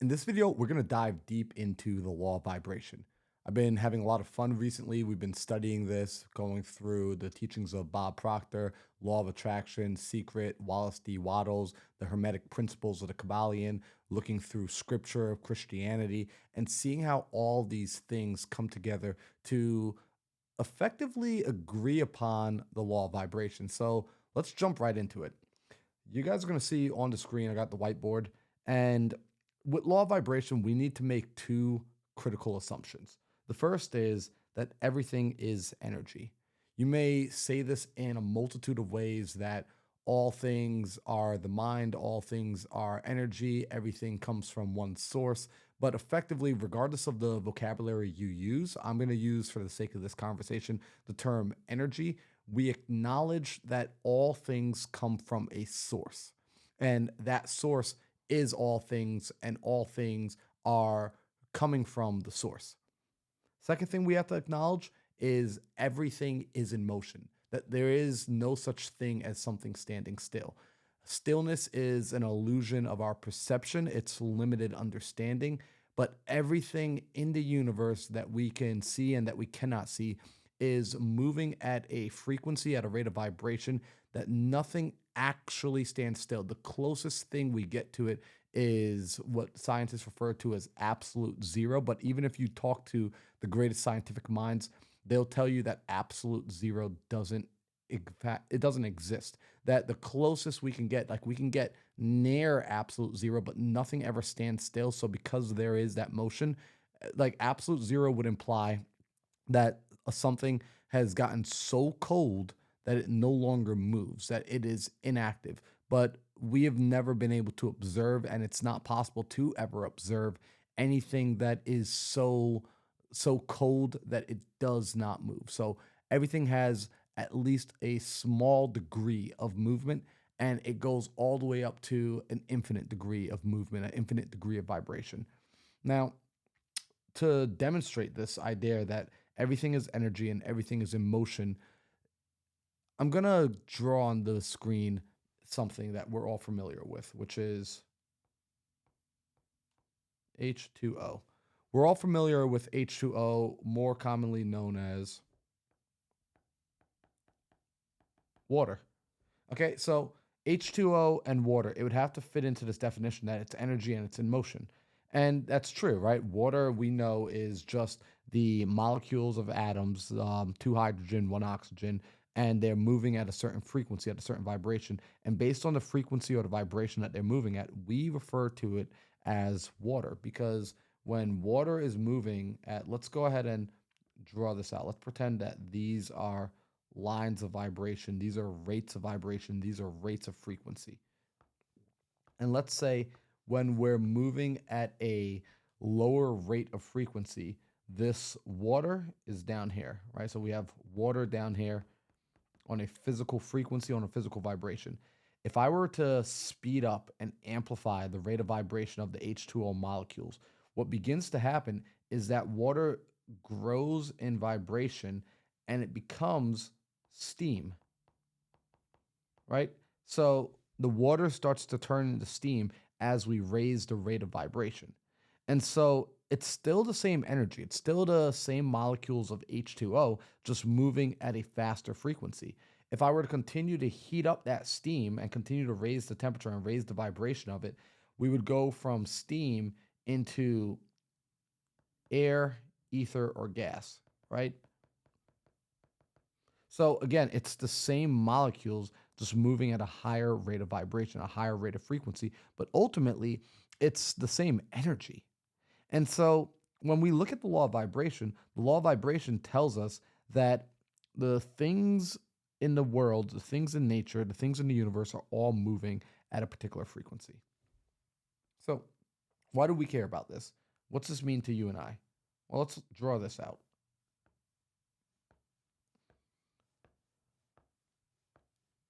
In this video, we're going to dive deep into the law of vibration. I've been having a lot of fun recently. We've been studying this, going through the teachings of Bob Proctor, law of attraction, secret, Wallace D. Waddles, the hermetic principles of the Kabbalian, looking through scripture of Christianity, and seeing how all these things come together to effectively agree upon the law of vibration. So let's jump right into it. You guys are going to see on the screen, I got the whiteboard. And with law of vibration, we need to make two critical assumptions. The first is that everything is energy. You may say this in a multitude of ways that all things are the mind, all things are energy, everything comes from one source. But effectively, regardless of the vocabulary you use, I'm going to use, for the sake of this conversation, the term energy. We acknowledge that all things come from a source, and that source is all things, and all things are coming from the source. Second thing we have to acknowledge is everything is in motion, that there is no such thing as something standing still. Stillness is an illusion of our perception, it's limited understanding, but everything in the universe that we can see and that we cannot see is moving at a frequency, at a rate of vibration that nothing actually stands still. The closest thing we get to it is what scientists refer to as absolute zero. But even if you talk to the greatest scientific minds, they'll tell you that absolute zero doesn't it doesn't exist. That the closest we can get, like we can get near absolute zero, but nothing ever stands still. So because there is that motion, like absolute zero would imply that something has gotten so cold that it no longer moves, that it is inactive. But we have never been able to observe, and it's not possible to ever observe anything that is so cold that it does not move. So everything has at least a small degree of movement, and it goes all the way up to an infinite degree of movement, an infinite degree of vibration. Now, to demonstrate this idea that everything is energy and everything is in motion, I'm going to draw on the screen something that we're all familiar with, which is H2O. We're all familiar with H2O, more commonly known as water. Okay, so H2O and water, it would have to fit into this definition that it's energy and it's in motion. And that's true, right? Water, we know, is just the molecules of atoms, two hydrogen, one oxygen, and they're moving at a certain frequency, at a certain vibration. And based on the frequency or the vibration that they're moving at, we refer to it as water. Because when water is moving at, let's go ahead and draw this out. Let's pretend that these are lines of vibration, these are rates of vibration, these are rates of frequency. And let's say when we're moving at a lower rate of frequency, this water is down here, right? So we have water down here on a physical frequency, on a physical vibration. If I were to speed up and amplify the rate of vibration of the H2O molecules, what begins to happen is that water grows in vibration and it becomes steam, right? So the water starts to turn into steam as we raise the rate of vibration. And so it's still the same energy. It's still the same molecules of H2O, just moving at a faster frequency. If I were to continue to heat up that steam and continue to raise the temperature and raise the vibration of it, we would go from steam into air, ether, or gas, right? So again, it's the same molecules just moving at a higher rate of vibration, a higher rate of frequency, but ultimately it's the same energy. And so when we look at the law of vibration tells us that the things in the world, the things in nature, the things in the universe are all moving at a particular frequency. So why do we care about this? What's this mean to you and I? Well, let's draw this out.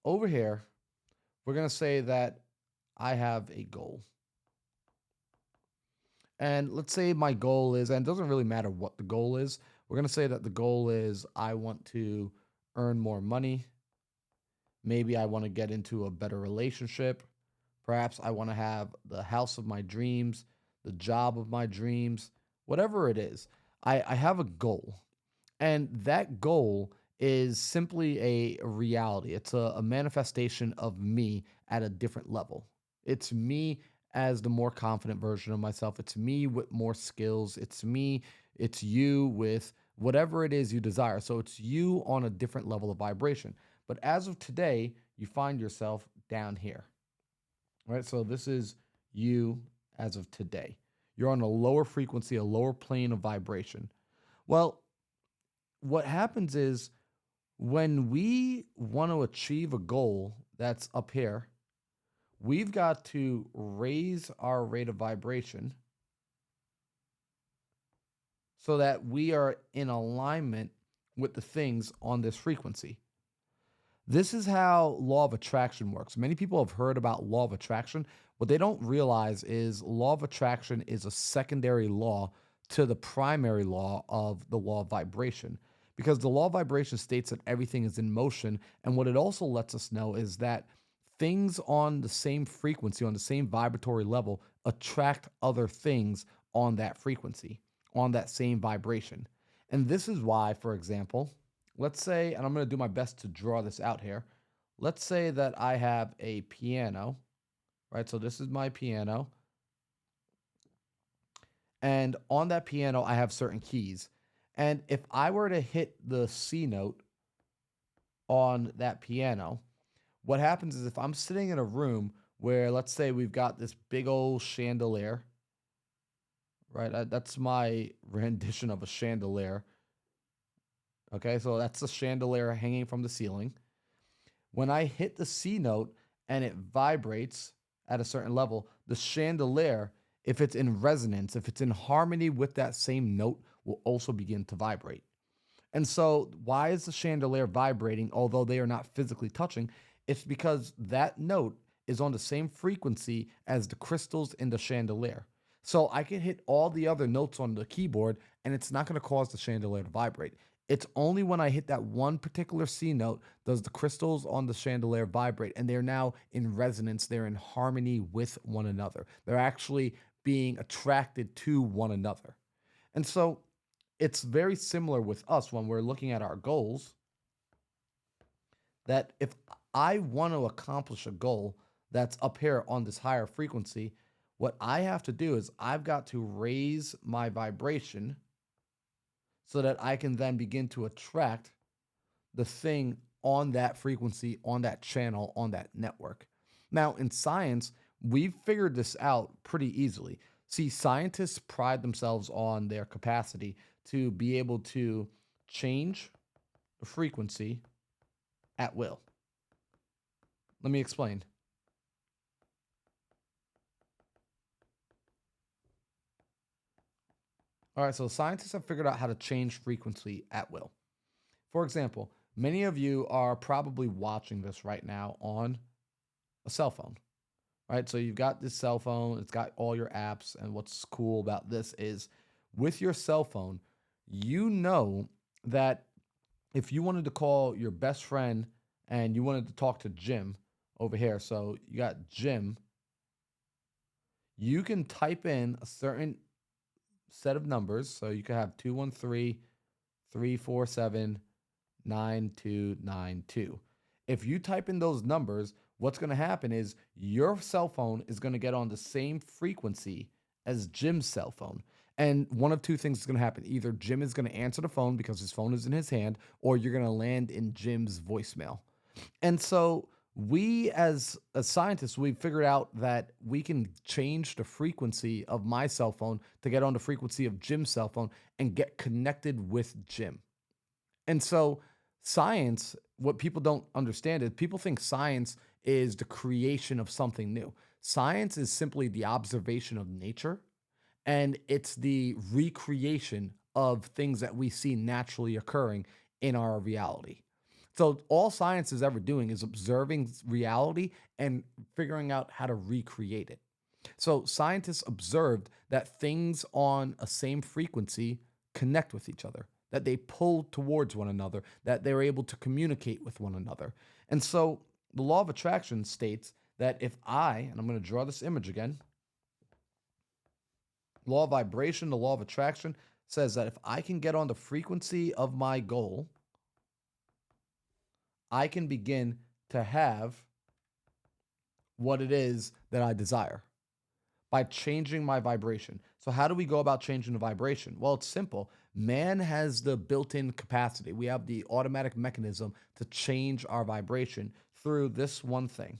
Over here, we're going to say that I have a goal. And let's say my goal is, and it doesn't really matter what the goal is, we're going to say that the goal is I want to earn more money. Maybe I want to get into a better relationship. Perhaps I want to have the house of my dreams, the job of my dreams, whatever it is. I have a goal. And that goal is simply a reality. It's a manifestation of me at a different level. It's me as the more confident version of myself. It's me with more skills. It's me, it's you with whatever it is you desire. So it's you on a different level of vibration. But as of today, you find yourself down here, right? So this is you as of today. You're on a lower frequency, a lower plane of vibration. Well, what happens is when we want to achieve a goal that's up here, we've got to raise our rate of vibration so that we are in alignment with the things on this frequency. This is how law of attraction works. Many people have heard about law of attraction. What they don't realize is law of attraction is a secondary law to the primary law of the law of vibration. Because the law of vibration states that everything is in motion. And what it also lets us know is that things on the same frequency, on the same vibratory level, attract other things on that frequency, on that same vibration. And this is why, for example, let's say, and I'm going to do my best to draw this out here. Let's say that I have a piano, right? So this is my piano. And on that piano, I have certain keys. And if I were to hit the C note on that piano, what happens is if I'm sitting in a room where, let's say, we've got this big old chandelier, right? That's my rendition of a chandelier. Okay, so that's the chandelier hanging from the ceiling. When I hit the C note and it vibrates at a certain level, the chandelier, if it's in resonance, if it's in harmony with that same note, will also begin to vibrate. And so, why is the chandelier vibrating, although they are not physically touching? It's because that note is on the same frequency as the crystals in the chandelier. So, I can hit all the other notes on the keyboard and it's not going to cause the chandelier to vibrate. It's only when I hit that one particular C note does the crystals on the chandelier vibrate, and they're now in resonance. They're in harmony with one another. They're actually being attracted to one another. And so it's very similar with us when we're looking at our goals, that if I want to accomplish a goal that's up here on this higher frequency, what I have to do is I've got to raise my vibration so that I can then begin to attract the thing on that frequency, on that channel, on that network. Now, in science, we've figured this out pretty easily. See, scientists pride themselves on their capacity to be able to change the frequency at will. Let me explain. All right, so scientists have figured out how to change frequency at will. For example, many of you are probably watching this right now on a cell phone, right? So you've got this cell phone, it's got all your apps. And what's cool about this is with your cell phone, you know that if you wanted to call your best friend and you wanted to talk to Jim over here, so you got Jim, you can type in a certain set of numbers. So you could have 213 347 9292. If you type in those numbers, what's going to happen is your cell phone is going to get on the same frequency as Jim's cell phone. And one of two things is going to happen. Either Jim is going to answer the phone because his phone is in his hand, or you're going to land in Jim's voicemail. And so we as scientists, we figured out that we can change the frequency of my cell phone to get on the frequency of Jim's cell phone and get connected with Jim. And so science, what people don't understand is people think science is the creation of something new. Science is simply the observation of nature, and it's the recreation of things that we see naturally occurring in our reality. So all science is ever doing is observing reality and figuring out how to recreate it. So scientists observed that things on a same frequency connect with each other, that they pull towards one another, that they're able to communicate with one another. And so the law of attraction states that if I, and I'm going to draw this image again, Law of vibration, the law of attraction says that if I can get on the frequency of my goal, I can begin to have what it is that I desire by changing my vibration. So, how do we go about changing the vibration? Well, it's simple. Man has the built in capacity, we have the automatic mechanism to change our vibration through this one thing: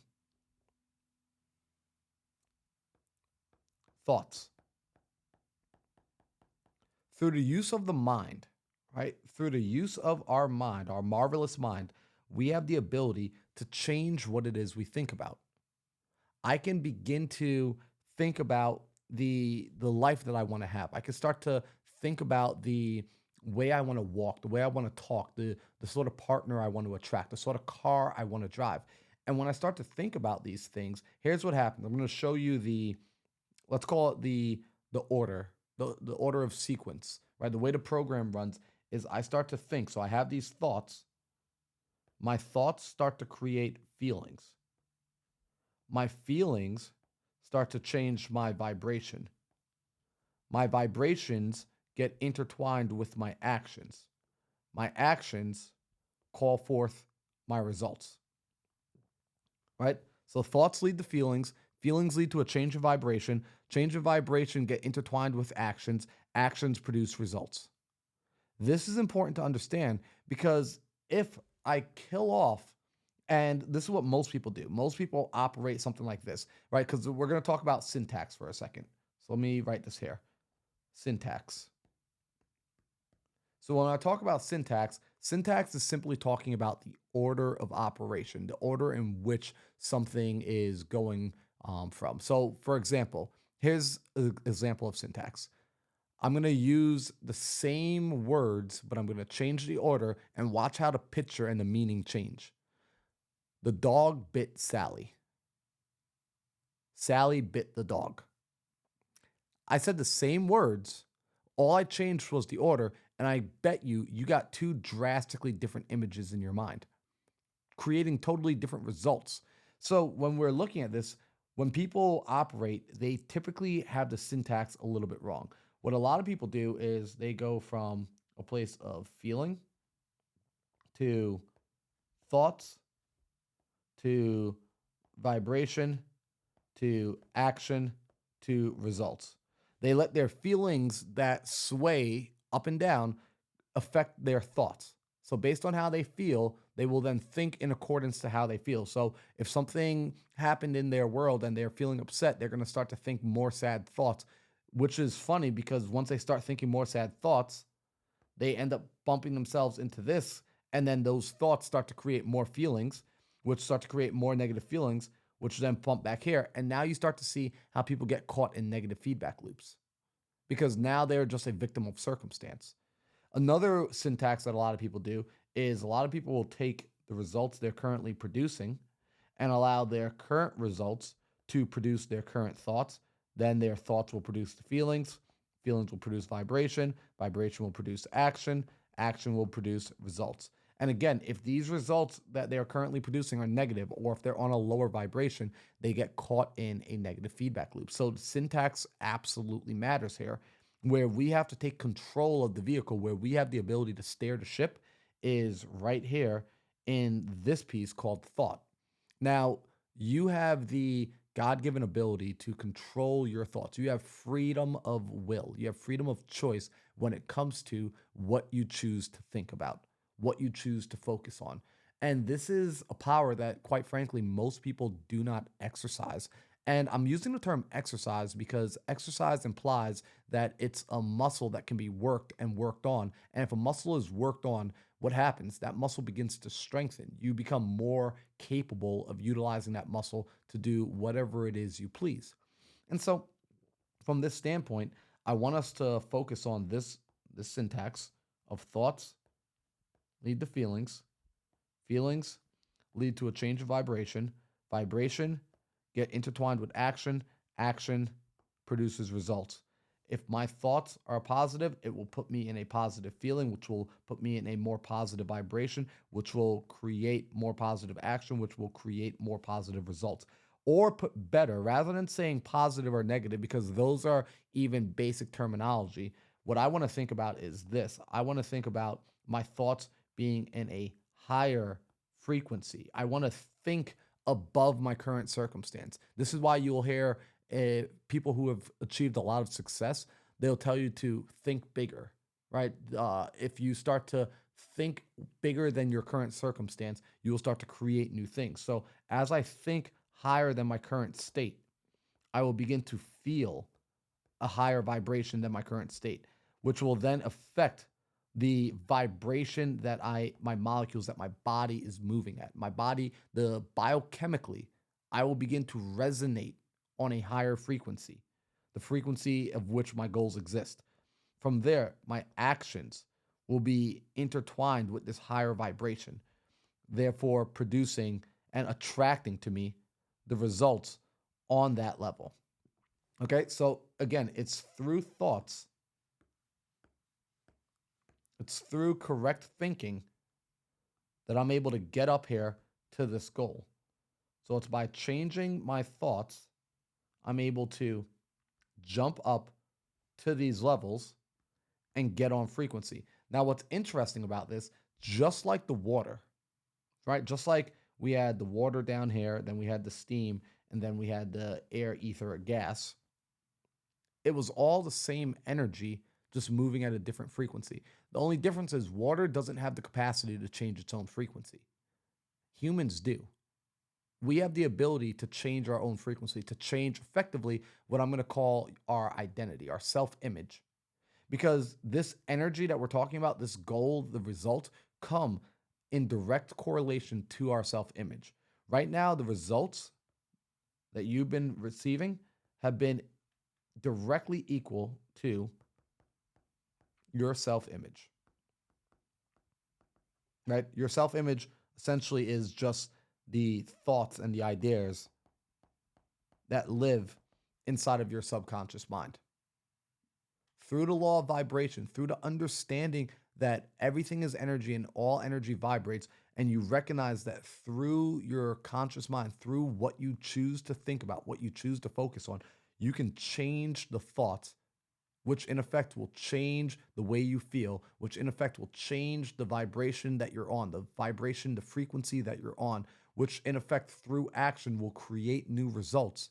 thoughts. Through the use of the mind, right? Through the use of our mind, our marvelous mind, we have the ability to change what it is we think about. I can begin to think about the life that I want to have. I can start to think about the way I want to walk, the way I want to talk, the sort of partner I want to attract, the sort of car I want to drive. And when I start to think about these things, here's what happens. I'm going to show you the, let's call it the order, the order of sequence, right? The way the program runs is I start to think. So I have these thoughts. My thoughts start to create feelings. My feelings start to change my vibration. My vibrations get intertwined with my actions. My actions call forth my results, right? So thoughts lead to feelings, feelings lead to a change of vibration get intertwined with actions, actions produce results. This is important to understand because if I kill off, and this is what most people do, most people operate something like this, right? Because we're going to talk about syntax for a second. So let me write this here: syntax. So when I talk about syntax, syntax is simply talking about the order of operation, the order in which something is going from. So, for example, here's an example of syntax. I'm going to use the same words, but I'm going to change the order and watch how the picture and the meaning change. The dog bit Sally. Sally bit the dog. I said the same words. All I changed was the order, and I bet you got two drastically different images in your mind, creating totally different results. So when we're looking at this, when people operate, they typically have the syntax a little bit wrong. What a lot of people do is they go from a place of feeling to thoughts to vibration to action to results. They let their feelings that sway up and down affect their thoughts. So based on how they feel, they will then think in accordance to how they feel. So if something happened in their world and they're feeling upset, they're going to start to think more sad thoughts, which is funny because once they start thinking more sad thoughts, they end up bumping themselves into this. And then those thoughts start to create more feelings, which start to create more negative feelings, which then pump back here. And now you start to see how people get caught in negative feedback loops because now they're just a victim of circumstance. Another syntax that a lot of people do is a lot of people will take the results they're currently producing and allow their current results to produce their current thoughts. Then their thoughts will produce the feelings. Feelings will produce vibration. Vibration will produce action. Action will produce results. And again, if these results that they're currently producing are negative, or if they're on a lower vibration, they get caught in a negative feedback loop. So syntax absolutely matters here. Where we have to take control of the vehicle, where we have the ability to steer the ship, is right here in this piece called thought. Now, you have the God given ability to control your thoughts. You have freedom of will, you have freedom of choice when it comes to what you choose to think about, what you choose to focus on. And this is a power that, quite frankly, most people do not exercise. And I'm using the term exercise because exercise implies that it's a muscle that can be worked and worked on. And if a muscle is worked on, what happens? That muscle begins to strengthen. You become more capable of utilizing that muscle to do whatever it is you please. And so, from this standpoint, I want us to focus on this syntax of thoughts lead to feelings, feelings lead to a change of vibration, vibration get intertwined with action, action produces results. If my thoughts are positive, it will put me in a positive feeling, which will put me in a more positive vibration, which will create more positive action, which will create more positive results. Or put better, rather than saying positive or negative, because those are even basic terminology. What I want to think about is this: I want to think about my thoughts being in a higher frequency. I want to think above my current circumstance. This is why you'll hear people who have achieved a lot of success, they'll tell you to think bigger, right? If you start to think bigger than your current circumstance, you will start to create new things. So as I think higher than my current state, I will begin to feel a higher vibration than my current state, which will then affect the vibration that my molecules, that my body is moving at. My body, the biochemically, I will begin to resonate on a higher frequency, the frequency of which my goals exist. From there, my actions will be intertwined with this higher vibration, therefore producing and attracting to me the results on that level. Okay, so again, it's through thoughts, it's through correct thinking that I'm able to get up here to this goal. So it's by changing my thoughts, I'm able to jump up to these levels and get on frequency. Now, what's interesting about this, just like the water, right? Just like we had the water down here, then we had the steam, and then we had the air, ether, or gas. It was all the same energy, just moving at a different frequency. The only difference is water doesn't have the capacity to change its own frequency. Humans do. We have the ability to change our own frequency, to change effectively what I'm going to call our identity, our self image. Because this energy that we're talking about, this goal, the result, come in direct correlation to our self image. Right now, the results that you've been receiving have been directly equal to your self image, right? Your self image essentially is just the thoughts and the ideas that live inside of your subconscious mind. Through the law of vibration, through the understanding that everything is energy and all energy vibrates, and you recognize that through your conscious mind, through what you choose to think about, what you choose to focus on, you can change the thoughts, which in effect will change the way you feel, which in effect will change the vibration that you're on, the vibration, the frequency that you're on, which in effect through action will create new results.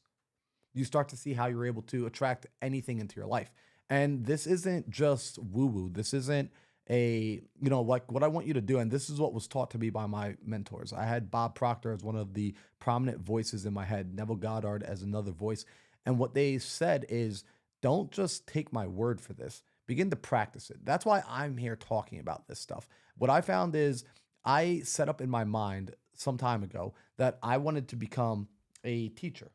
You start to see how you're able to attract anything into your life. And this isn't just woo woo. This isn't like what I want you to do. And this is what was taught to me by my mentors. I had Bob Proctor as one of the prominent voices in my head, Neville Goddard as another voice. And what they said is, don't just take my word for this, begin to practice it. That's why I'm here talking about this stuff. What I found is I set up in my mind some time ago that I wanted to become a teacher,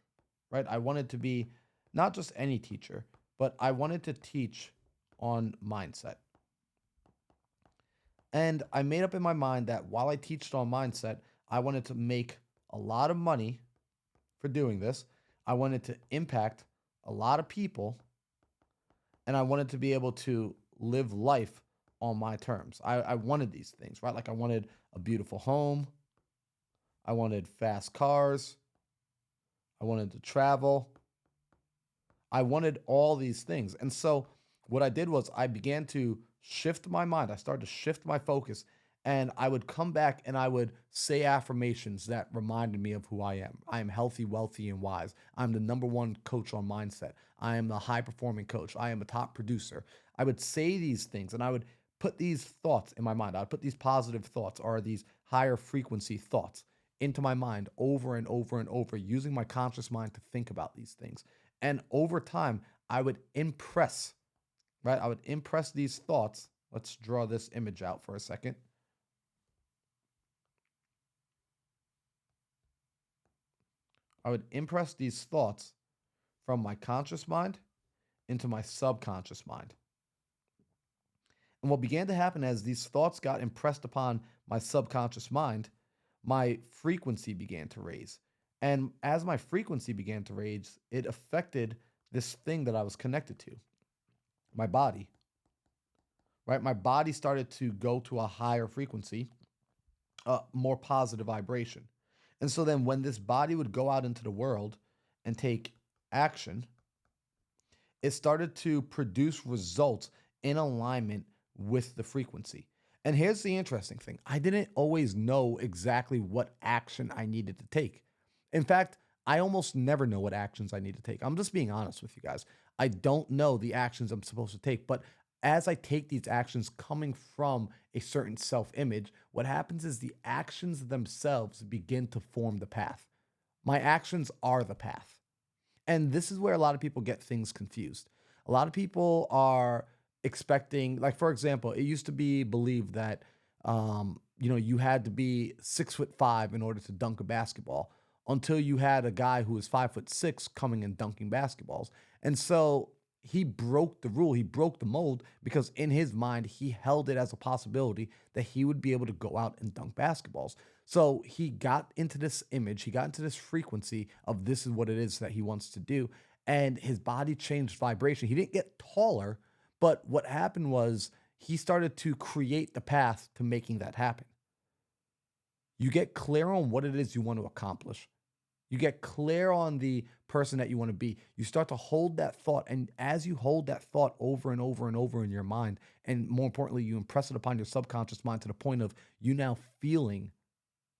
right? I wanted to be not just any teacher, but I wanted to teach on mindset. And I made up in my mind that while I teached on mindset, I wanted to make a lot of money for doing this. I wanted to impact a lot of people, and I wanted to be able to live life on my terms. I wanted these things, right? Like I wanted a beautiful home, I wanted fast cars, I wanted to travel, I wanted all these things. And so what I did was I began to shift my mind. I started to shift my focus, and I would come back and I would say affirmations that reminded me of who I am. I am healthy, wealthy, and wise. I'm the number one coach on mindset. I am a high performing coach. I am a top producer. I would say these things and I would put these thoughts in my mind. I would put these positive thoughts or these higher frequency thoughts into my mind over and over and over, using my conscious mind to think about these things. And over time, I would impress, right? I would impress these thoughts. Let's draw this image out for a second. I would impress these thoughts from my conscious mind into my subconscious mind. And what began to happen as these thoughts got impressed upon my subconscious mind, my frequency began to raise. And as my frequency began to raise, it affected this thing that I was connected to, my body, right? My body started to go to a higher frequency, a more positive vibration. And so then when this body would go out into the world and take action, it started to produce results in alignment with the frequency. And here's the interesting thing: I didn't always know exactly what action I needed to take. In fact, I almost never know what actions I need to take. I'm just being honest with you guys. I don't know the actions I'm supposed to take, but as I take these actions coming from a certain self image, what happens is the actions themselves begin to form the path. My actions are the path. And this is where a lot of people get things confused. A lot of people are expecting, like for example, it used to be believed that you had to be 6'5" in order to dunk a basketball until you had a guy who was 5'6" coming and dunking basketballs. And so he broke the rule, he broke the mold because in his mind, he held it as a possibility that he would be able to go out and dunk basketballs. So he got into this image, he got into this frequency of this is what it is that he wants to do. And his body changed vibration. He didn't get taller, but what happened was he started to create the path to making that happen. You get clear on what it is you want to accomplish. You get clear on the person that you want to be. You start to hold that thought. And as you hold that thought over and over and over in your mind, and more importantly, you impress it upon your subconscious mind to the point of you now feeling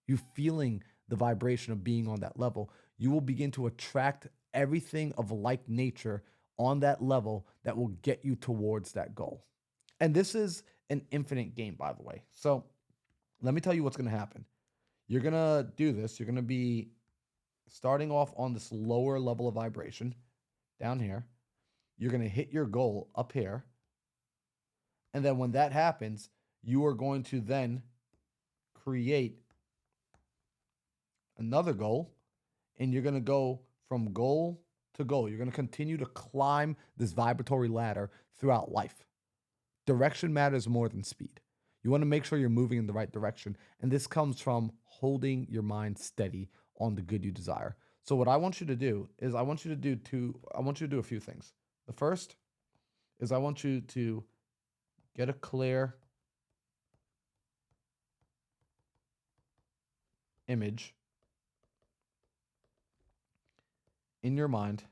the vibration of being on that level, you will begin to attract everything of like nature on that level that will get you towards that goal. And this is an infinite game, by the way. So let me tell you what's going to happen. You're going to do this. You're going to be starting off on this lower level of vibration down here. You're going to hit your goal up here. And then when that happens, you are going to then create another goal, and you're going to go from goal to goal. You're going to continue to climb this vibratory ladder throughout life. Direction matters more than speed. You want to make sure you're moving in the right direction. And this comes from holding your mind steady on the good you desire. So what I want you to do is I want you to do a few things. The first is I want you to get a clear image in your mind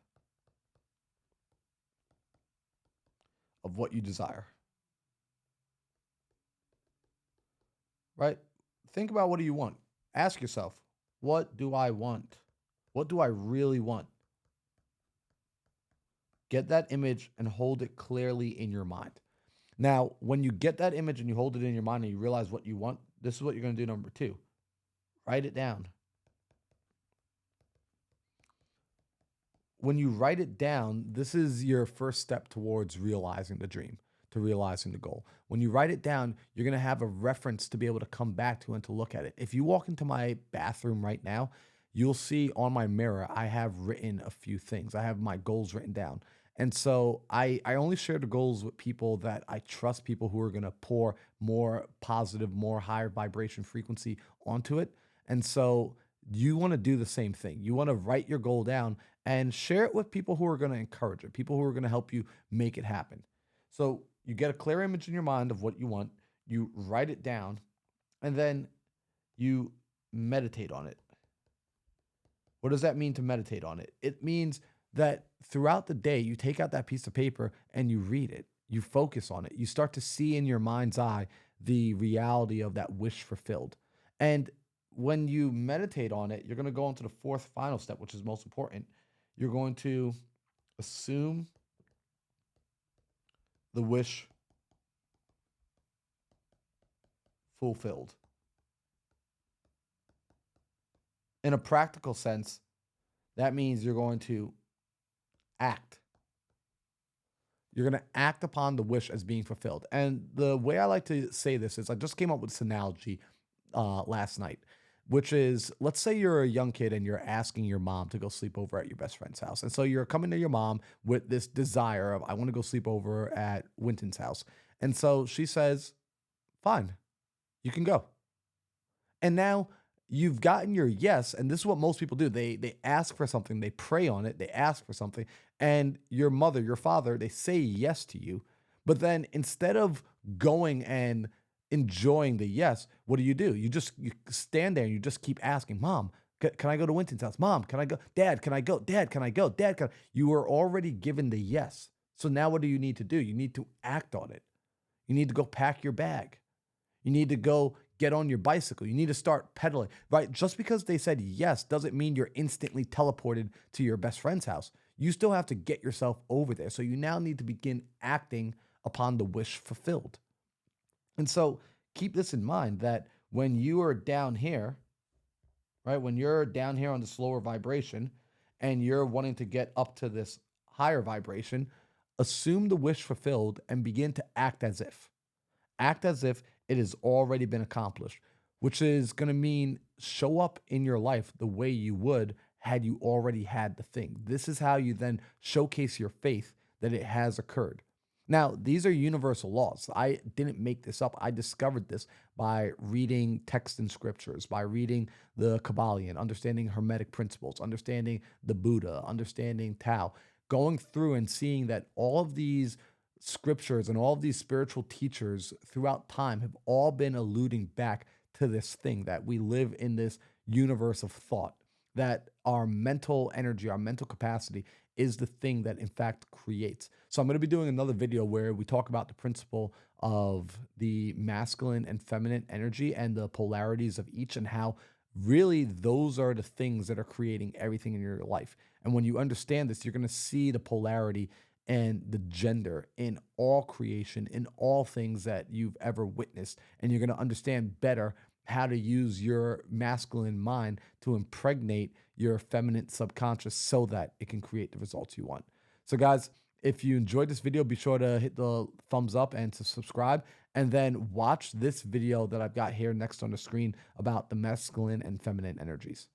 of what you desire. Right? Think about, what do you want? Ask yourself, what do I want? What do I really want? Get that image and hold it clearly in your mind. Now, when you get that image and you hold it in your mind and you realize what you want, this is what you're going to do. Number 2, write it down. When you write it down, this is your first step towards realizing the dream, to realizing the goal. When you write it down, you're going to have a reference to be able to come back to and to look at it. If you walk into my bathroom right now, you'll see on my mirror, I have written a few things. I have my goals written down. And so I only share the goals with people that I trust, people who are going to pour more positive, more higher vibration frequency onto it. And so you want to do the same thing. You want to write your goal down and share it with people who are going to encourage it, people who are going to help you make it happen. So you get a clear image in your mind of what you want, you write it down, and then you meditate on it. What does that mean to meditate on it? It means that throughout the day, you take out that piece of paper and you read it. You focus on it. You start to see in your mind's eye the reality of that wish fulfilled. And when you meditate on it, you're going to go into the fourth final step, which is most important. You're going to assume the wish fulfilled. In a practical sense, that means you're going to act. You're going to act upon the wish as being fulfilled. And the way I like to say this is, I just came up with this analogy last night, which is, let's say you're a young kid and you're asking your mom to go sleep over at your best friend's house. And so you're coming to your mom with this desire of, I want to go sleep over at Winton's house. And so she says, fine, you can go. And now you've gotten your yes, and this is what most people do. They ask for something, they pray on it, they ask for something, and your mother, your father, they say yes to you. But then instead of going and enjoying the yes, what do? You stand there and you just keep asking, Mom, Can I go to Winston's house? Mom, can I go? Dad, can I go? Dad, can I go? Dad, can I? You are already given the yes. So now what do you need to do? You need to act on it. You need to go pack your bag. You need to go get on your bicycle. You need to start pedaling, right? Just because they said yes doesn't mean you're instantly teleported to your best friend's house. You still have to get yourself over there. So you now need to begin acting upon the wish fulfilled. And so keep this in mind that when you are down here, right? When you're down here on the slower vibration and you're wanting to get up to this higher vibration, assume the wish fulfilled and begin to act as if. Act as if it has already been accomplished, which is going to mean show up in your life the way you would had you already had the thing. This is how you then showcase your faith that it has occurred. Now, these are universal laws. I didn't make this up. I discovered this by reading text and scriptures, by reading the Kabbalian, understanding hermetic principles, understanding the Buddha, understanding Tao, going through and seeing that all of these scriptures and all of these spiritual teachers throughout time have all been alluding back to this thing that we live in this universe of thought, that our mental energy, our mental capacity is the thing that in fact creates. So I'm going to be doing another video where we talk about the principle of the masculine and feminine energy and the polarities of each and how really those are the things that are creating everything in your life. And when you understand this, you're going to see the polarity and the gender in all creation, in all things that you've ever witnessed. And you're going to understand better how to use your masculine mind to impregnate your feminine subconscious so that it can create the results you want. So, guys, if you enjoyed this video, be sure to hit the thumbs up and to subscribe. And then watch this video that I've got here next on the screen about the masculine and feminine energies.